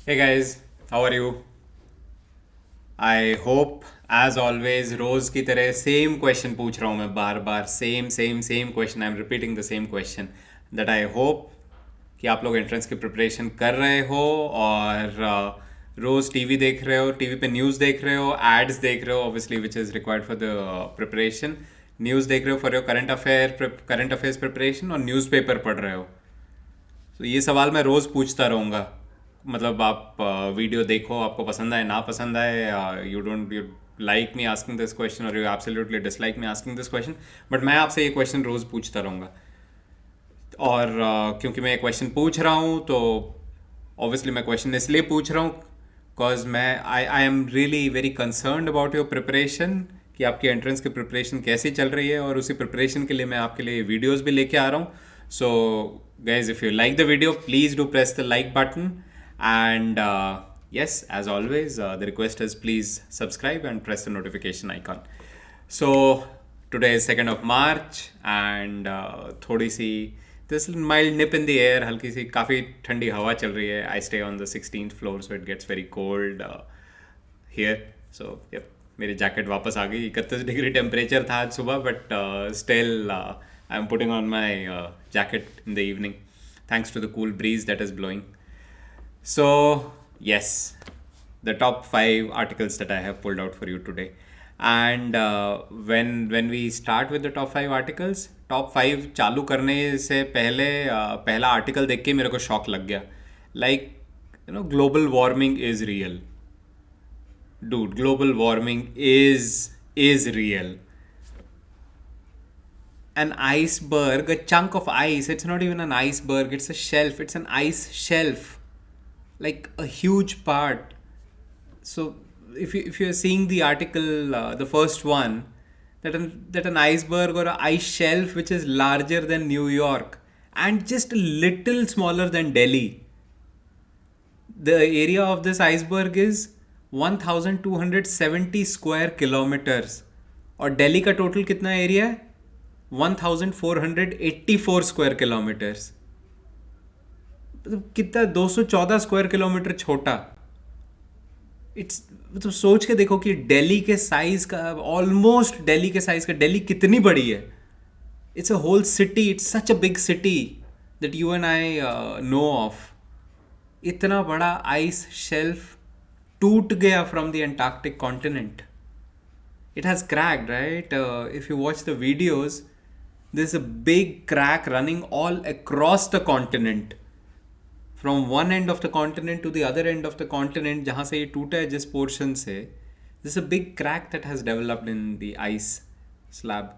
Hey guys, how are you? I hope as always रोज की तरह same question पूछ रहा हूँ मैं बार बार same question I am repeating the same question that I hope कि आप लोग एंट्रेंस की प्रिपरेशन कर रहे हो और रोज़ टीवी देख रहे हो, टीवी पे न्यूज़ देख रहे हो, एड्स देख रहे हो obviously which is required for the preparation, news देख रहे हो for your current affairs preparation और न्यूज़पेपर पढ़ रहे हो। तो ये सवाल मैं रोज़ पूछता रहूँगा। मतलब आप वीडियो देखो, आपको पसंद आए ना पसंद आए, you like me asking this question और you absolutely dislike me asking this question, but मैं आपसे ये क्वेश्चन रोज़ पूछता रहूँगा। और क्योंकि मैं ये क्वेश्चन पूछ रहा हूँ तो ऑब्वियसली मैं क्वेश्चन इसलिए पूछ रहा हूँ बिकॉज मैं I am really very concerned about your preparation कि आपकी एंट्रेंस की प्रिपरेशन कैसी चल रही है, और उसी प्रिपरेशन के लिए मैं आपके लिए वीडियोस भी लेके आ रहा हूँ। So guys, if you like the video please do press the like button and yes, as always, the request is please subscribe and press the notification icon. So today is 2nd of March and थोड़ी सी this mild nip in the air, हल्की सी काफ़ी ठंडी हवा चल रही है. I stay on the 16th floor so it gets very cold here. So yep, मेरी jacket वापस आ गई. 31 डिग्री टेम्परेचर था आज सुबह, but still I am putting on my jacket in the evening thanks to the cool breeze that is blowing. So, yes, the top five articles that I have pulled out for you today. And when we start with the top five articles, top five चालू करने से पहले पहला article देख के मेरे को shock लग गया. Like global warming is real. Dude, global warming is real. An iceberg, a chunk of ice, it's not even an iceberg, it's a shelf, it's an ice shelf, like a huge part. So if you're seeing the article, the first one, that an iceberg or a ice shelf which is larger than New York and just a little smaller than Delhi, the area of this iceberg is 1270 square kilometers. और दिल्ली का total कितना area है? 1484 square kilometres. मतलब कितना, 214 square kilometre छोटा. It's मतलब सोच के देखो कि दिल्ली के साइज का, ऑलमोस्ट दिल्ली के साइज का, दिल्ली कितनी बड़ी है. It's a whole city, it's such a big city that you and I know of. इतना बड़ा आइस शेल्फ टूट गया from the Antarctic continent. It has cracked, right? If you watch the videos, there's a big crack running all across the continent. From one end of the continent to the other end of the continent, जहाँ से ये टूटा है जिस portion से, there's a big crack that has developed in the ice slab.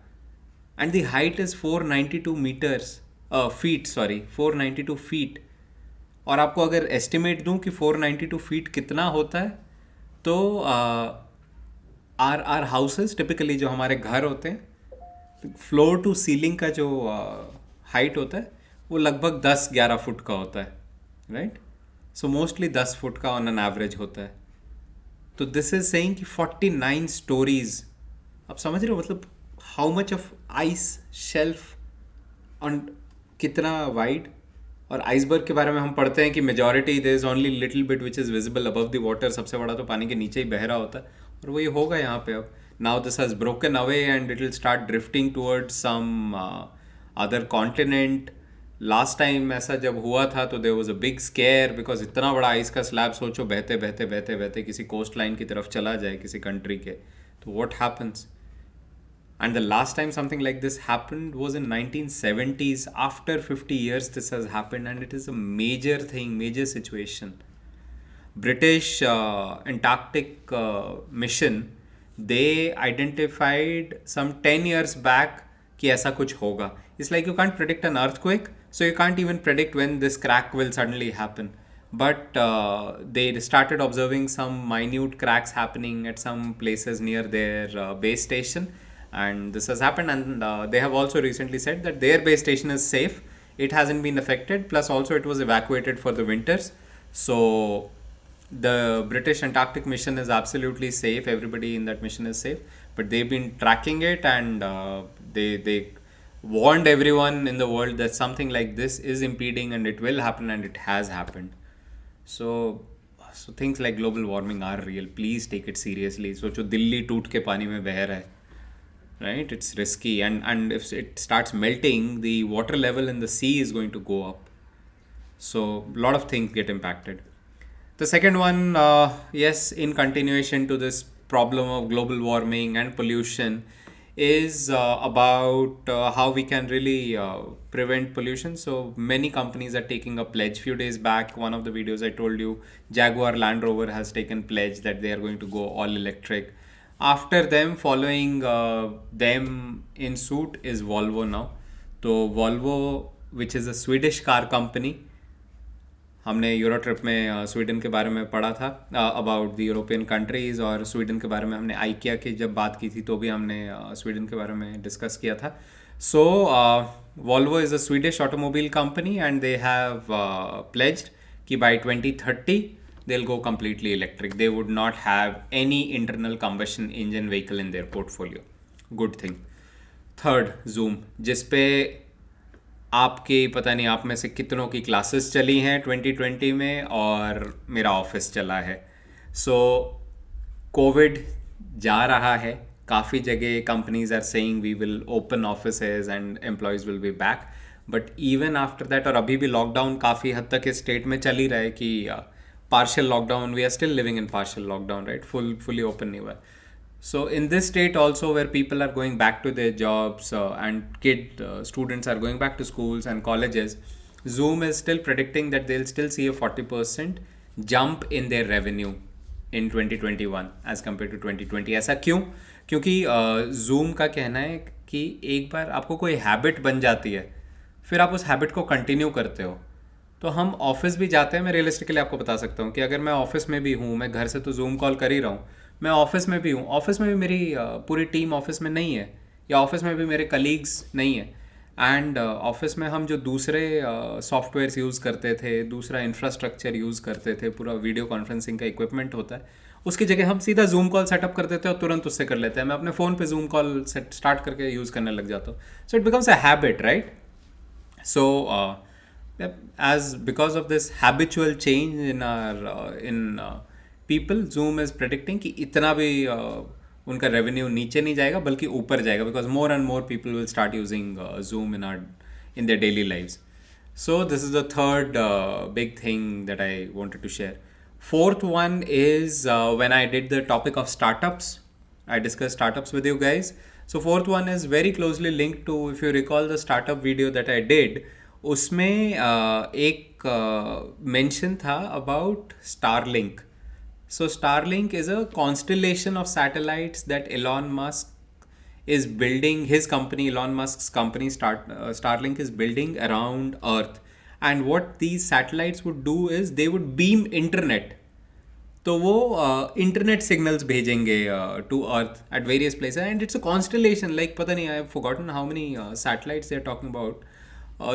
And the height is 492 meters, feet, sorry, 492 feet. और आपको अगर एस्टिमेट दूं कि 492 फीट कितना होता है, तो आर हाउसेस टिपिकली, जो हमारे घर होते हैं, फ्लोर टू सीलिंग का जो हाइट होता है वो लगभग 10-11 फुट का होता है, राइट? सो मोस्टली 10 फुट का ऑन एन एवरेज होता है. तो दिस इज सेइंग कि 49 स्टोरीज. आप समझ रहे हो मतलब how much of ice shelf on, कितना वाइड. और आइसबर्ग के बारे में हम पढ़ते हैं कि majority there is only little bit which is visible above the water. सबसे बड़ा तो पानी के नीचे ही बह रहा होता है, और वही होगा यहाँ पे अब. Now this has broken away and it will start drifting towards some other continent. Last time ऐसा जब हुआ था तो there was a big scare, because इतना बड़ा आइस का स्लैब सोचो बहते बहते बहते बहते किसी कोस्ट लाइन की तरफ चला जाए किसी कंट्री के, तो what happens. And the last time something like this happened was in 1970s. After 50 years this has happened, and it is a major thing, major situation. British Antarctic mission, they identified some 10 years back कि ऐसा कुछ होगा. It's like you can't predict an earthquake, so you can't even predict when this crack will suddenly happen. But they started observing some minute cracks happening at some places near their base station, and this has happened. And they have also recently said that their base station is safe. It hasn't been affected. Plus, also it was evacuated for the winters. So the British Antarctic mission is absolutely safe. Everybody in that mission is safe. But they've been tracking it, and they warned everyone in the world that something like this is impeding and it will happen, and it has happened. So so things like global warming are real. Please take it seriously. सोचो दिल्ली टूट के पानी में बह रहा है, right? It's risky, and if it starts melting, the water level in the sea is going to go up. So a lot of things get impacted. The second one, yes, in continuation to this problem of global warming and pollution, is about how we can really prevent pollution. So many companies are taking a pledge. Few days back, one of the videos I told you, Jaguar Land Rover has taken pledge that they are going to go all electric. After them, following them in suit is Volvo now. So Volvo, which is a Swedish car company, हमने euro trip में Sweden के बारे में पढ़ा था about the European countries, और Sweden के बारे में हमने आइकिया की जब बात की थी तो भी हमने स्वीडन के बारे में डिस्कस किया था. So Volvo is a Swedish automobile company and they have pledged कि by 2030 they'll go completely electric. They would not have any internal combustion engine vehicle in their portfolio. Good thing. Third, Zoom, जिस पे आपके पता नहीं आप में से कितनों की क्लासेस चली हैं 2020 में, और मेरा ऑफिस चला है. सो कोविड जा रहा है, काफ़ी जगह companies are saying we will open offices and employees will be back, but even after that, और अभी भी लॉकडाउन काफ़ी हद तक इस स्टेट में चल ही रहा है कि partial lockdown, we are still living in partial lockdown, right? Fully open नहीं हुआ. So in this state also, where people are going back to their jobs and students are going back to schools and colleges, Zoom is still predicting that they'll still see a 40% jump in their revenue in 2021 as compared to 2020. ऐसा क्यों? क्योंकि Zoom का कहना है कि एक बार आपको कोई हैबिट बन जाती है, फिर आप उस हैबिट को कंटिन्यू करते हो. तो हम ऑफिस भी जाते हैं. मैं रियलिस्टिकली आपको बता सकता हूँ कि अगर मैं ऑफिस में भी हूँ, मैं घर से तो जूम कॉल कर ही रहा हूँ, मैं ऑफिस में भी हूँ, ऑफिस में भी मेरी पूरी टीम ऑफिस में नहीं है, या ऑफिस में भी मेरे कलीग्स नहीं है, एंड ऑफिस में हम जो दूसरे सॉफ्टवेयर्स यूज़ करते थे, दूसरा इंफ्रास्ट्रक्चर यूज़ करते थे, पूरा वीडियो कॉन्फ्रेंसिंग का इक्विपमेंट होता है, उसकी जगह हम सीधा जूम कॉल सेटअप कर देते हैं और तुरंत उससे कर लेते हैं. मैं अपने फ़ोन पे जूम कॉल स्टार्ट करके यूज़ करने लग जाता हूँ. So it becomes a habit, right? So as because of this habitual change in our people, Zoom is predicting कि इतना भी उनका revenue नीचे नहीं जाएगा बल्कि ऊपर जाएगा, because more and more people will start using Zoom in their daily lives. So this is the third big thing that I wanted to share. Fourth one is when I did the topic of startups, I discussed startups with you guys. So fourth one is very closely linked to, if you recall the startup video that I did, उसमें एक mention था about Starlink. So Starlink is a constellation of satellites that Elon Musk is building. His company, Elon Musk's company, Starlink is building around Earth. And what these satellites would do is they would beam internet. तो वो internet signals भेजेंगे to earth at various places, and it's a constellation. Like पता नहीं, I have forgotten how many satellites they are talking about.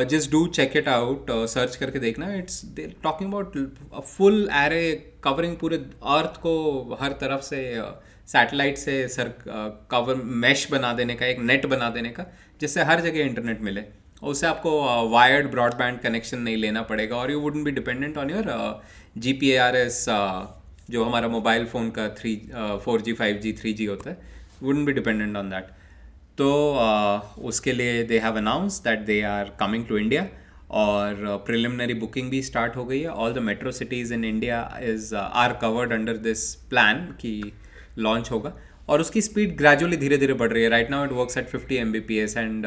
Just do check it out, search करके देखना. It's they talking about full array covering पूरे earth को हर तरफ से satellite से cover mash बना देने का, एक नेट बना देने का, जिससे हर जगह इंटरनेट मिले. उससे आपको वायर्ड ब्रॉडबैंड कनेक्शन नहीं लेना पड़ेगा, और you wouldn't be dependent on your GPRS, जो हमारा मोबाइल फ़ोन का 4G 5G 3G होता है, wouldn't be dependent on that. तो उसके लिए they have announce that they are coming to India, और प्रिलिमिनरी बुकिंग भी स्टार्ट हो गई है. All the metro cities in India are covered under this plan कि लॉन्च होगा, और उसकी स्पीड ग्रेजुअली धीरे धीरे बढ़ रही है. Right now it works at 50 Mbps, and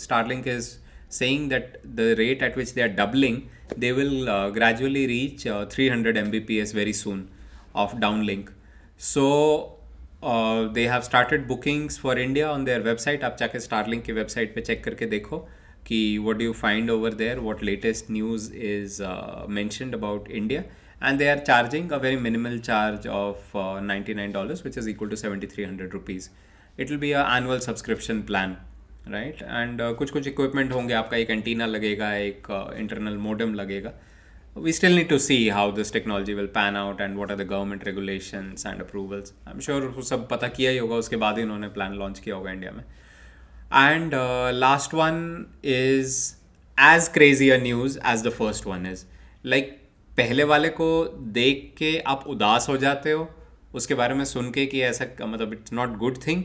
Starlink is saying that the rate at which they are doubling, they will gradually reach 300 Mbps very soon of downlink. So they have started bookings for India on their website. आप जाके Starlink की website पे check करके देखो कि what do you find over there, what latest news is mentioned about India, and they are charging a very minimal charge of $99, which is equal to 7,300 rupees. It will be an annual subscription plan, right? And कुछ equipment होंगे, आपका एक antenna लगेगा, एक internal modem लगेगा. We still need to see how this technology will pan out and what are the government regulations and approvals. I am sure वो सब पता किया ही होगा, उसके बाद ही उन्होंने प्लान लॉन्च किया होगा इंडिया में. And last one is as crazy a news as the first one is. Like पहले वाले को देख के आप उदास हो जाते हो उसके बारे में सुन के कि ऐसा मतलब इट्स नॉट गुड थिंग,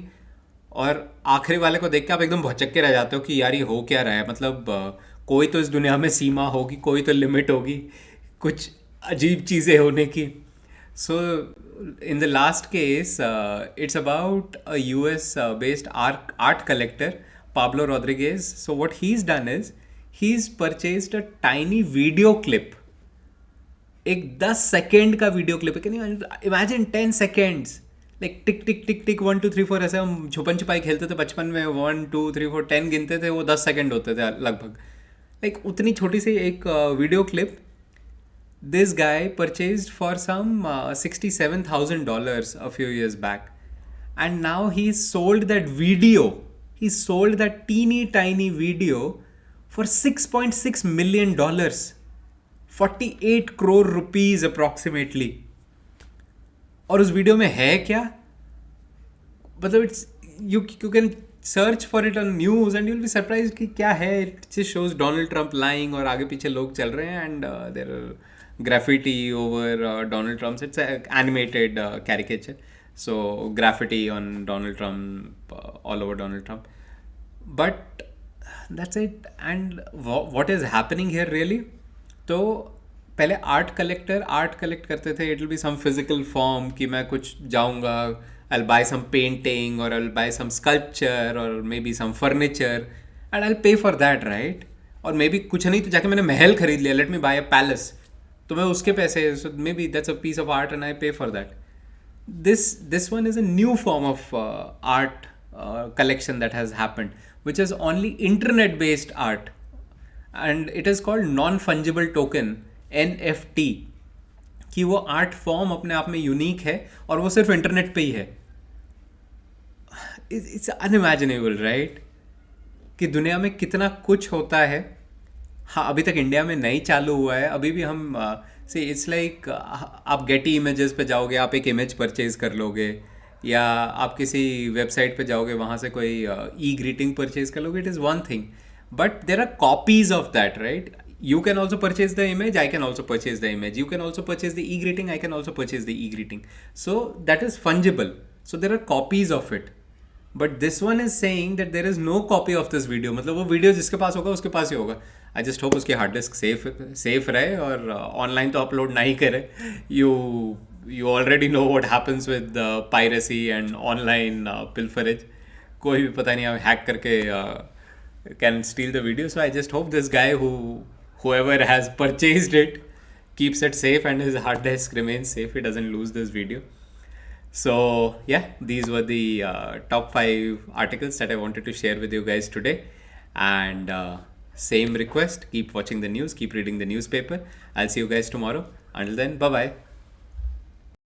और आखिरी वाले को देख के आप एकदम भौचक्के रह जाते हो कि यार ये हो क्या रहा है, मतलब कोई तो इस दुनिया में सीमा होगी, कोई तो लिमिट होगी कुछ अजीब चीज़ें होने की. सो in the last case, it's about a US based art collector, Pablo Rodriguez. So what he's done is he's purchased a tiny video clip, एक 10 सेकेंड का वीडियो क्लिप है. Can you imagine 10 seconds, like टिक टिक टिक टिक 1 2 3 4, ऐसे हम छुपन छुपाई खेलते थे बचपन में, 1 2 3 4 10 गिनते थे, वो 10 सेकेंड होते थे लगभग. लाइक उतनी छोटी सी एक video clip this guy purchased for some $67,000 a few years back, and now he sold that video, he sold that teeny tiny video for $6.6 million, 48 crore rupees approximately. और उस वीडियो में है क्या, मतलब it's you can search for it on news and you will be surprise कि क्या है. It just shows Donald Trump lying और आगे पीछे लोग चल रहे हैं, and there graffiti over Donald Trump's. It's an animated caricature. So graffiti on Donald Trump, all over Donald Trump. But that's it. And what is happening here really? तो पहले art collect करते थे. It will be some physical form कि मैं कुछ जाऊँगा, I'll buy some painting or I'll buy some sculpture or maybe some furniture and I'll pay for that, right? और may be कुछ नहीं तो जाके मैंने महल खरीद लिया, let me buy a palace, तो मैं उसके पैसे, so maybe that's a piece of art and I pay for that. This one is a new form of art collection that has happened, which is only internet based art, and it is called non fungible token, NFT. कि वो art form अपने आप में unique है और वो सिर्फ internet पे ही है. It's unimaginable, right? कि दुनिया में कितना कुछ होता है. हाँ, अभी तक इंडिया में नहीं चालू हुआ है. अभी भी हम से इट्स लाइक आप गेटी इमेजेस पे जाओगे, आप एक इमेज परचेज कर लोगे, या आप किसी वेबसाइट पे जाओगे वहाँ से कोई ई ग्रीटिंग परचेज कर लोगे. It is one thing, but there are copies of that, right? You can also purchase the image, I can also purchase the image. You can also purchase the e-greeting, I can also purchase the e-greeting. So that is fungible. So there are copies of it. But this one is saying that there is no copy of this video. मतलब वो video जिसके पास होगा उसके पास ही होगा. I just hope उसकी hard disk safe रहे और online तो अपलोड ना ही करे. You already know what happens with piracy and online pilferage. कोई भी पता नहीं हैक करके can steal the video. So I just hope this guy whoever has purchased it keeps it safe and his hard disk remains safe. He doesn't lose this video. So yeah, these were the top 5 articles that I wanted to share with you guys today. And same request, keep watching the news, keep reading the newspaper. I'll see you guys tomorrow. Until then, bye bye.